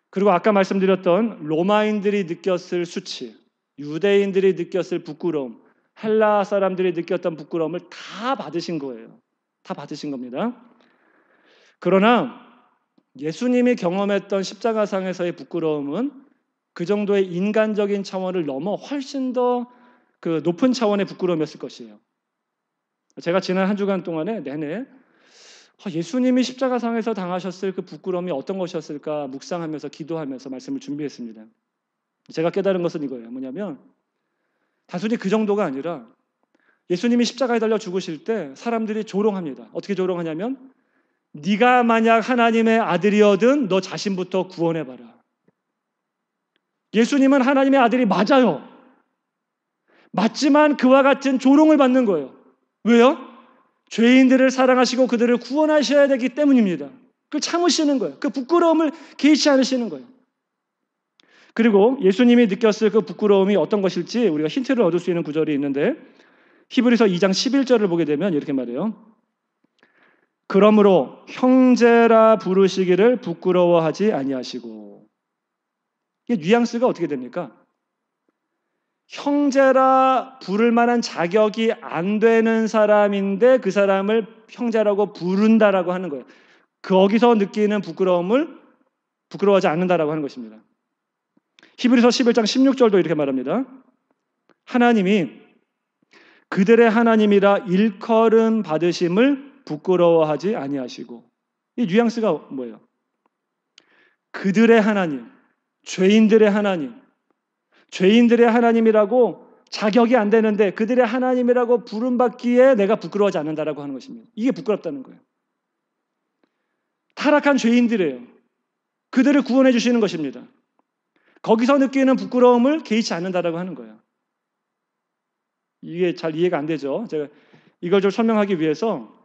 그리고 아까 말씀드렸던 로마인들이 느꼈을 수치, 유대인들이 느꼈을 부끄러움, 헬라 사람들이 느꼈던 부끄러움을 다 받으신 거예요. 다 받으신 겁니다. 그러나 예수님이 경험했던 십자가상에서의 부끄러움은 그 정도의 인간적인 차원을 넘어 훨씬 더 그 높은 차원의 부끄러움이었을 것이에요. 제가 지난 한 주간 동안에 내내 예수님이 십자가상에서 당하셨을 그 부끄러움이 어떤 것이었을까 묵상하면서 기도하면서 말씀을 준비했습니다. 제가 깨달은 것은 이거예요. 뭐냐면 단순히 그 정도가 아니라 예수님이 십자가에 달려 죽으실 때 사람들이 조롱합니다. 어떻게 조롱하냐면 네가 만약 하나님의 아들이어든 너 자신부터 구원해봐라. 예수님은 하나님의 아들이 맞아요. 맞지만 그와 같은 조롱을 받는 거예요. 왜요? 죄인들을 사랑하시고 그들을 구원하셔야 되기 때문입니다. 그걸 참으시는 거예요. 그 부끄러움을 개의치 않으시는 거예요. 그리고 예수님이 느꼈을 그 부끄러움이 어떤 것일지 우리가 힌트를 얻을 수 있는 구절이 있는데 히브리서 2장 11절을 보게 되면 이렇게 말해요. 그러므로 형제라 부르시기를 부끄러워하지 아니하시고. 이게 뉘앙스가 어떻게 됩니까? 형제라 부를 만한 자격이 안 되는 사람인데 그 사람을 형제라고 부른다라고 하는 거예요. 거기서 느끼는 부끄러움을 부끄러워하지 않는다라고 하는 것입니다. 히브리서 11장 16절도 이렇게 말합니다. 하나님이 그들의 하나님이라 일컬음 받으심을 부끄러워하지 아니하시고. 이 뉘앙스가 뭐예요? 그들의 하나님, 죄인들의 하나님, 죄인들의 하나님이라고 자격이 안 되는데 그들의 하나님이라고 부름받기에 내가 부끄러워하지 않는다라고 하는 것입니다. 이게 부끄럽다는 거예요. 타락한 죄인들이에요. 그들을 구원해 주시는 것입니다. 거기서 느끼는 부끄러움을 개의치 않는다라고 하는 거예요. 이게 잘 이해가 안 되죠. 제가 이걸 좀 설명하기 위해서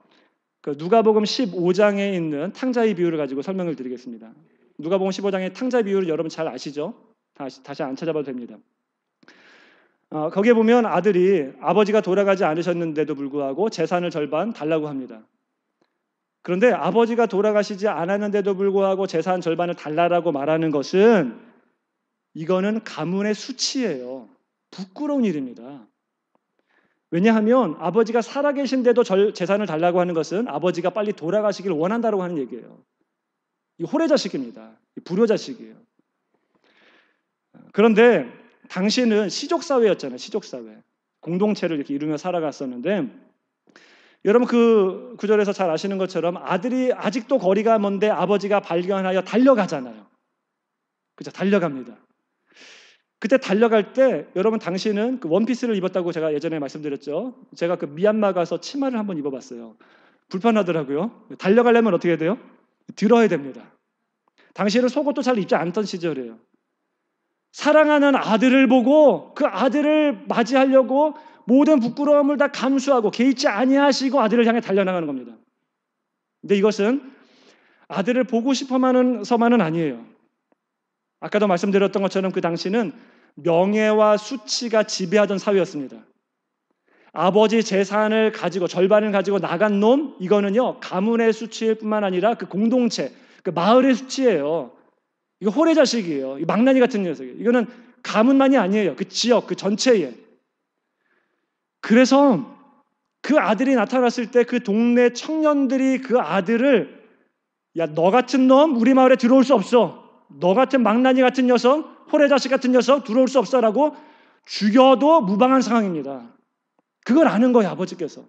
누가복음 15장에 있는 탕자의 비유를 가지고 설명을 드리겠습니다. 누가복음 15장의 탕자 비유를 여러분 잘 아시죠? 다시 안 찾아봐도 됩니다. 거기에 보면 아들이 아버지가 돌아가지 않으셨는데도 불구하고 재산을 절반 달라고 합니다. 그런데 아버지가 돌아가시지 않았는데도 불구하고 재산 절반을 달라고 말하는 것은 이거는 가문의 수치예요. 부끄러운 일입니다. 왜냐하면 아버지가 살아계신데도 재산을 달라고 하는 것은 아버지가 빨리 돌아가시길 원한다고 하는 얘기예요. 이 호래자식입니다. 불효자식이에요. 그런데 당시는 시족사회였잖아요. 시족사회. 공동체를 이렇게 이루며 살아갔었는데 여러분 그 구절에서 잘 아시는 것처럼 아들이 아직도 거리가 먼데 아버지가 발견하여 달려가잖아요. 그죠? 달려갑니다. 그때 달려갈 때 여러분 당신은 그 원피스를 입었다고 제가 예전에 말씀드렸죠. 제가 그 미얀마 가서 치마를 한번 입어봤어요. 불편하더라고요. 달려가려면 어떻게 해야 돼요? 들어야 됩니다. 당신은 속옷도 잘 입지 않던 시절이에요. 사랑하는 아들을 보고 그 아들을 맞이하려고 모든 부끄러움을 다 감수하고 개의치 아니하시고 아들을 향해 달려나가는 겁니다. 근데 이것은 아들을 보고 싶어서만은 아니에요. 아까도 말씀드렸던 것처럼 그 당시는 명예와 수치가 지배하던 사회였습니다. 아버지 재산을 가지고 절반을 가지고 나간 놈 이거는요 가문의 수치일 뿐만 아니라 그 공동체 그 마을의 수치예요. 이거 호래자식이에요. 이 망나니 같은 녀석이에요. 이거는 가문만이 아니에요. 그 지역 그 전체에. 그래서 그 아들이 나타났을 때 그 동네 청년들이 그 아들을 야 너 같은 놈 우리 마을에 들어올 수 없어. 너 같은 망나니 같은 녀석 호래자식 같은 녀석 들어올 수 없어라고 죽여도 무방한 상황입니다. 그걸 아는 거예요. 아버지께서.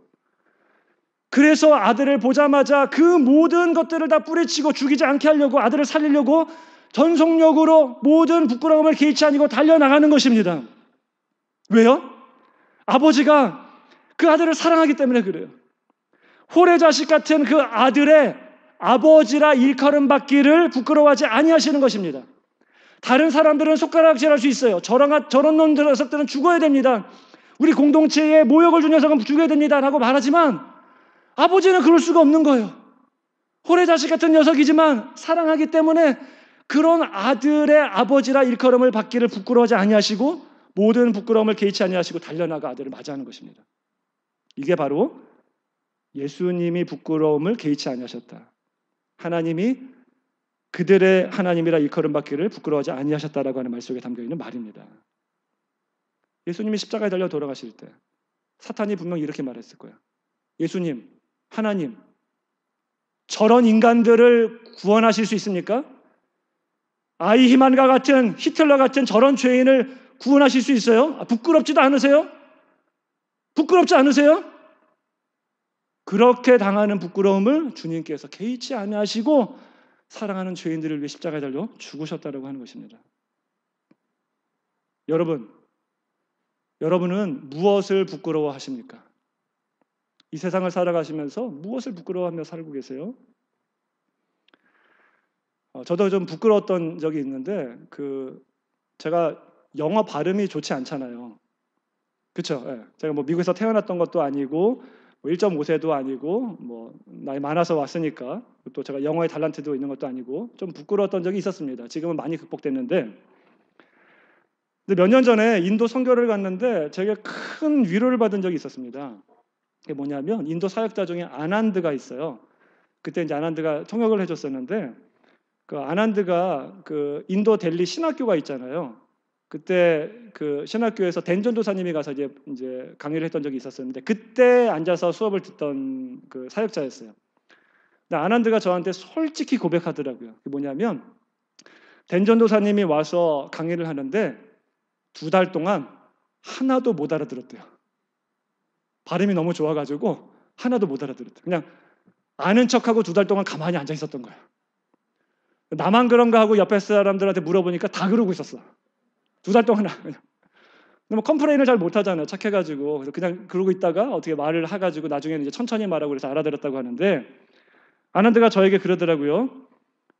그래서 아들을 보자마자 그 모든 것들을 다 뿌리치고 죽이지 않게 하려고 아들을 살리려고 전속력으로 모든 부끄러움을 개의치 아니고 달려나가는 것입니다. 왜요? 아버지가 그 아들을 사랑하기 때문에 그래요. 호래자식 같은 그 아들의 아버지라 일컬음 받기를 부끄러워하지 아니하시는 것입니다. 다른 사람들은 손가락질할 수 있어요. 저런 놈들은 죽어야 됩니다. 우리 공동체에 모욕을 준 녀석은 죽여야 됩니다 라고 말하지만 아버지는 그럴 수가 없는 거예요. 호래자식 같은 녀석이지만 사랑하기 때문에 그런 아들의 아버지라 일컬음을 받기를 부끄러워하지 아니하시고 모든 부끄러움을 개의치 아니하시고 달려나가 아들을 맞이하는 것입니다. 이게 바로 예수님이 부끄러움을 개의치 아니하셨다. 하나님이 그들의 하나님이라 일컬음 받기를 부끄러워하지 아니하셨다라고 하는 말 속에 담겨있는 말입니다. 예수님이 십자가에 달려 돌아가실 때 사탄이 분명히 이렇게 말했을 거예요. 예수님, 하나님, 저런 인간들을 구원하실 수 있습니까? 아이히만과 같은 히틀러 같은 저런 죄인을 구원하실 수 있어요? 부끄럽지도 않으세요? 부끄럽지 않으세요? 그렇게 당하는 부끄러움을 주님께서 개의치 아니하시고 사랑하는 죄인들을 위해 십자가에 달려 죽으셨다고 하는 것입니다. 여러분은 무엇을 부끄러워하십니까? 이 세상을 살아가시면서 무엇을 부끄러워하며 살고 계세요? 저도 좀 부끄러웠던 적이 있는데 제가 영어 발음이 좋지 않잖아요. 그렇죠? 네. 제가 미국에서 태어났던 것도 아니고 1.5세도 아니고 나이 많아서 왔으니까 또 제가 영어의 달란트도 있는 것도 아니고 좀 부끄러웠던 적이 있었습니다. 지금은 많이 극복됐는데 몇 년 전에 인도 선교를 갔는데 제가 큰 위로를 받은 적이 있었습니다. 그게 뭐냐면 인도 사역자 중에 아난드가 있어요. 그때 이제 아난드가 통역을 해줬었는데 그 아난드가 그 인도 델리 신학교가 있잖아요. 그때 그 신학교에서 댄전도사님이 가서 이제 강의를 했던 적이 있었었는데 그때 앉아서 수업을 듣던 그 사역자였어요. 근데 아난드가 저한테 솔직히 고백하더라고요. 그게 뭐냐면 댄전도사님이 와서 강의를 하는데 2달 동안 하나도 못 알아들었대요. 발음이 너무 좋아가지고 하나도 못 알아들었대요. 그냥 아는 척하고 2달 동안 가만히 앉아 있었던 거예요. 나만 그런가 하고 옆에 사람들한테 물어보니까 다 그러고 있었어. 2달 동안 그냥. 컴플레인을 잘 못하잖아요. 착해가지고. 그래서 그냥 그러고 있다가 어떻게 말을 해가지고 나중에는 이제 천천히 말하고 그래서 알아들었다고 하는데 아난드가 저에게 그러더라고요.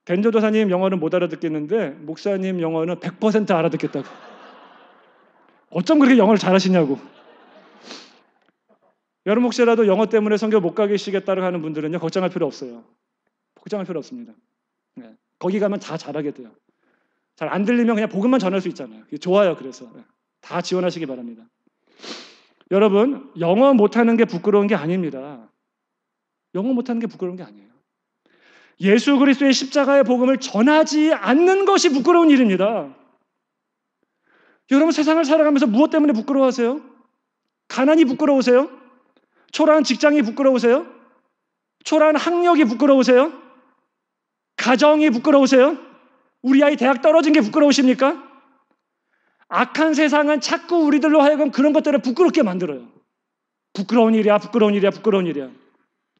댄조도사님 영어는 못 알아듣겠는데 목사님 영어는 100% 알아듣겠다고. 어쩜 그렇게 영어를 잘하시냐고. 여러분 혹시라도 영어 때문에 선교 못 가시겠다고 하는 분들은요 걱정할 필요 없어요. 걱정할 필요 없습니다. 네. 거기 가면 다 잘하게 돼요. 잘 안 들리면 그냥 복음만 전할 수 있잖아요. 좋아요. 그래서 다 지원하시기 바랍니다. 여러분 영어 못하는 게 부끄러운 게 아닙니다. 영어 못하는 게 부끄러운 게 아니에요. 예수 그리스도의 십자가의 복음을 전하지 않는 것이 부끄러운 일입니다. 여러분 세상을 살아가면서 무엇 때문에 부끄러워하세요? 가난이 부끄러우세요? 초라한 직장이 부끄러우세요? 초라한 학력이 부끄러우세요? 가정이 부끄러우세요? 우리 아이 대학 떨어진 게 부끄러우십니까? 악한 세상은 자꾸 우리들로 하여금 그런 것들을 부끄럽게 만들어요. 부끄러운 일이야, 부끄러운 일이야, 부끄러운 일이야.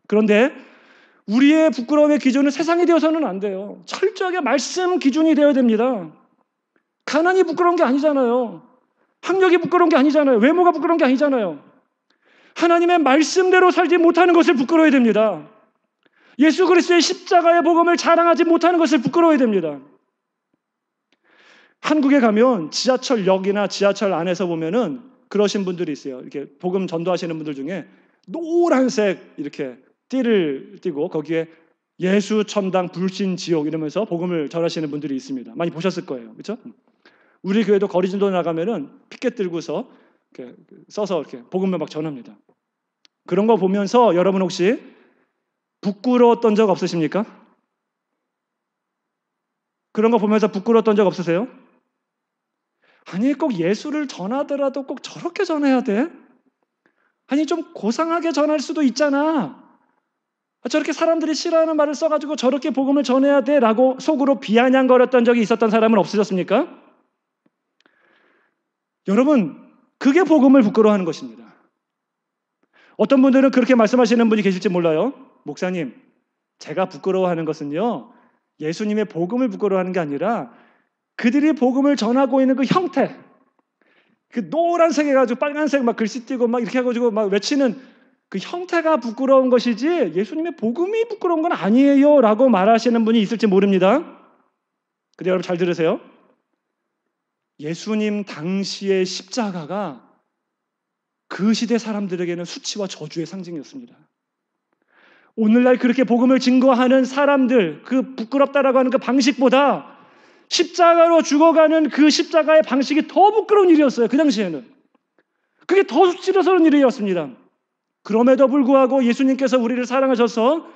그런데 우리의 부끄러움의 기준은 세상이 되어서는 안 돼요. 철저하게 말씀 기준이 되어야 됩니다. 가난이 부끄러운 게 아니잖아요. 학력이 부끄러운 게 아니잖아요. 외모가 부끄러운 게 아니잖아요. 하나님의 말씀대로 살지 못하는 것을 부끄러워야 됩니다. 예수 그리스도의 십자가의 복음을 자랑하지 못하는 것을 부끄러워야 됩니다. 한국에 가면 지하철역이나 지하철 안에서 보면은 그러신 분들이 있어요. 이렇게 복음 전도하시는 분들 중에 노란색 이렇게 띠를 띠고 거기에 예수 천당 불신 지옥 이러면서 복음을 전하시는 분들이 있습니다. 많이 보셨을 거예요. 그렇죠? 우리 교회도 거리 전도 나가면은 피켓 들고서 이렇게 써서 이렇게 복음을 막 전합니다. 그런 거 보면서 여러분 혹시 부끄러웠던 적 없으십니까? 그런 거 보면서 부끄러웠던 적 없으세요? 아니 꼭 예수를 전하더라도 꼭 저렇게 전해야 돼? 아니 좀 고상하게 전할 수도 있잖아. 저렇게 사람들이 싫어하는 말을 써가지고 저렇게 복음을 전해야 돼 라고 속으로 비아냥거렸던 적이 있었던 사람은 없으셨습니까? 여러분 그게 복음을 부끄러워하는 것입니다. 어떤 분들은 그렇게 말씀하시는 분이 계실지 몰라요. 목사님 제가 부끄러워하는 것은요 예수님의 복음을 부끄러워하는 게 아니라 그들이 복음을 전하고 있는 그 형태 그 노란색 해가지고 빨간색 막 글씨 띄고 막 이렇게 해가지고 막 외치는 그 형태가 부끄러운 것이지 예수님의 복음이 부끄러운 건 아니에요 라고 말하시는 분이 있을지 모릅니다. 근데 여러분 잘 들으세요. 예수님 당시의 십자가가 그 시대 사람들에게는 수치와 저주의 상징이었습니다. 오늘날 그렇게 복음을 증거하는 사람들, 그 부끄럽다라고 하는 그 방식보다 십자가로 죽어가는 그 십자가의 방식이 더 부끄러운 일이었어요. 그 당시에는. 그게 더 수치스러운 일이었습니다. 그럼에도 불구하고 예수님께서 우리를 사랑하셔서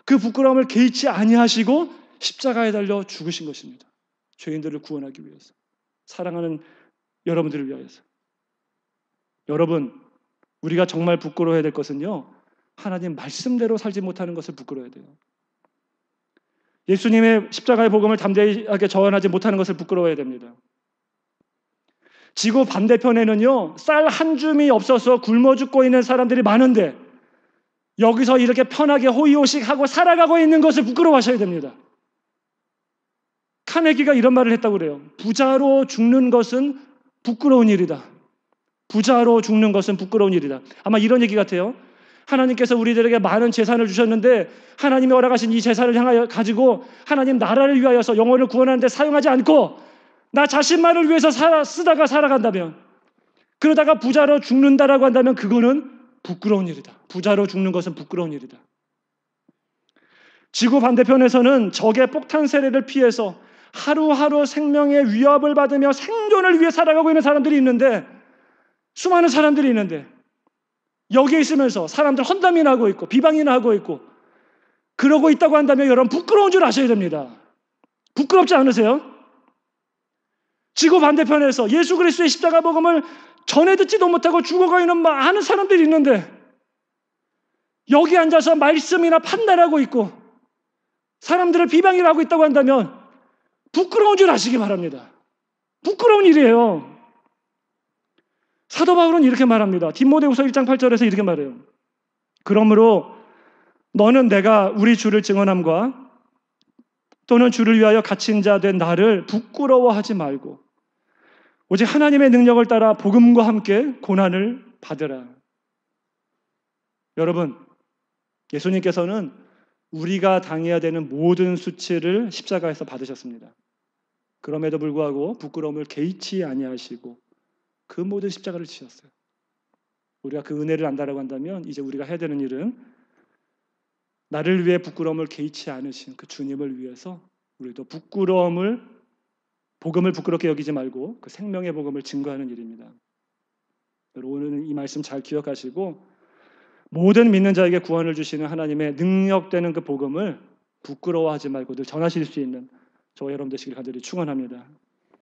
그 부끄러움을 개의치 아니하시고 십자가에 달려 죽으신 것입니다. 죄인들을 구원하기 위해서. 사랑하는 여러분들을 위하여서. 여러분, 우리가 정말 부끄러워해야 될 것은요, 하나님 말씀대로 살지 못하는 것을 부끄러워해야 돼요. 예수님의 십자가의 복음을 담대하게 전하지 못하는 것을 부끄러워해야 됩니다. 지구 반대편에는요, 쌀 한 줌이 없어서 굶어 죽고 있는 사람들이 많은데 여기서 이렇게 편하게 호의호식하고 살아가고 있는 것을 부끄러워하셔야 됩니다. 카네기가 이런 말을 했다고 그래요. 부자로 죽는 것은 부끄러운 일이다. 부자로 죽는 것은 부끄러운 일이다. 아마 이런 얘기 같아요. 하나님께서 우리들에게 많은 재산을 주셨는데 하나님이 허락하신 이 재산을 향하여 가지고 하나님 나라를 위하여서 영혼을 구원하는데 사용하지 않고 나 자신만을 위해서 쓰다가 살아간다면, 그러다가 부자로 죽는다라고 한다면 그거는 부끄러운 일이다. 부자로 죽는 것은 부끄러운 일이다. 지구 반대편에서는 적의 폭탄 세례를 피해서 하루하루 생명의 위협을 받으며 생존을 위해 살아가고 있는 사람들이 있는데, 수많은 사람들이 있는데 여기에 있으면서 사람들 험담이나 하고 있고 비방이나 하고 있고 그러고 있다고 한다면 여러분 부끄러운 줄 아셔야 됩니다. 부끄럽지 않으세요? 지구 반대편에서 예수 그리스도의 십자가 복음을 전해 듣지도 못하고 죽어가 있는 많은 사람들이 있는데 여기 앉아서 말씀이나 판단하고 있고 사람들을 비방이나 하고 있다고 한다면 부끄러운 줄 아시기 바랍니다. 부끄러운 일이에요. 사도 바울은 이렇게 말합니다. 디모데후서 1장 8절에서 이렇게 말해요. 그러므로 너는 내가 우리 주를 증언함과 또는 주를 위하여 갇힌 자 된 나를 부끄러워하지 말고 오직 하나님의 능력을 따라 복음과 함께 고난을 받으라. 여러분, 예수님께서는 우리가 당해야 되는 모든 수치를 십자가에서 받으셨습니다. 그럼에도 불구하고 부끄러움을 개의치 아니하시고 그 모든 십자가를 지셨어요. 우리가 그 은혜를 안다라고 한다면 이제 우리가 해야 되는 일은 나를 위해 부끄러움을 개의치 않으신 그 주님을 위해서 우리도 복음을 부끄럽게 여기지 말고 그 생명의 복음을 증거하는 일입니다. 여러분, 오늘 이 말씀 잘 기억하시고 모든 믿는 자에게 구원을 주시는 하나님의 능력되는 그 복음을 부끄러워하지 말고 늘 전하실 수 있는 저와 여러분 되시길 간절히 축원합니다.